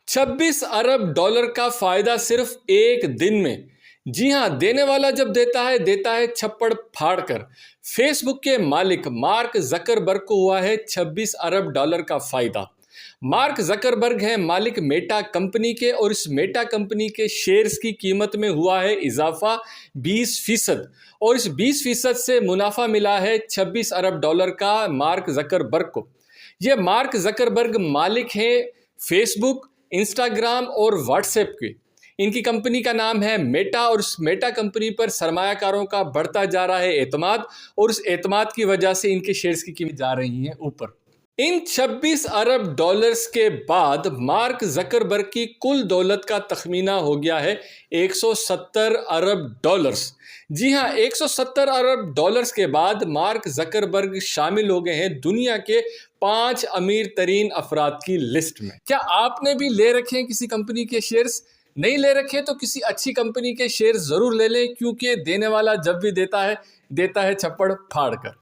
26 अरब dollar का फायदा सिर्फ एक दिन में। जी हां, देने वाला जब देता है छप्पड़ फाड़ कर। फेसबुक के मालिक मार्क जकरबर्ग को हुआ है 26 अरब डॉलर का फायदा। मार्क जकरबर्ग हैं मालिक मेटा कंपनी के, और इस मेटा कंपनी के शेयर्स की कीमत में हुआ है इजाफा 20%, और इस 20% से मुनाफा मिला है 26 अरब डॉलर का मार्क जकरबर्ग को। ये मार्क जकरबर्ग मालिक हैं फेसबुक, इंस्टाग्राम और व्हाट्सएप के। इनकी कंपनी का नाम है मेटा, और इस मेटा कंपनी पर सरमायाकारों का बढ़ता जा रहा है एतमाद, और उस एतमाद की वजह से इनके शेयर्स की कीमत जा रही है ऊपर। इन 26 अरब डॉलर्स के बाद मार्क जकरबर्ग की कुल दौलत का तखमीना हो गया है 170 अरब डॉलर्स। जी हां, 170 अरब डॉलर्स के बाद मार्क जकरबर्ग शामिल हो गए हैं दुनिया के 5 अमीर तरीन अफराद की लिस्ट में। क्या आपने भी ले रखे हैं किसी कंपनी के शेयर्स? नहीं ले रखे तो किसी अच्छी कंपनी के शेयर्स जरूर ले लें, क्योंकि देने वाला जब भी देता है छप्पड़ फाड़ कर।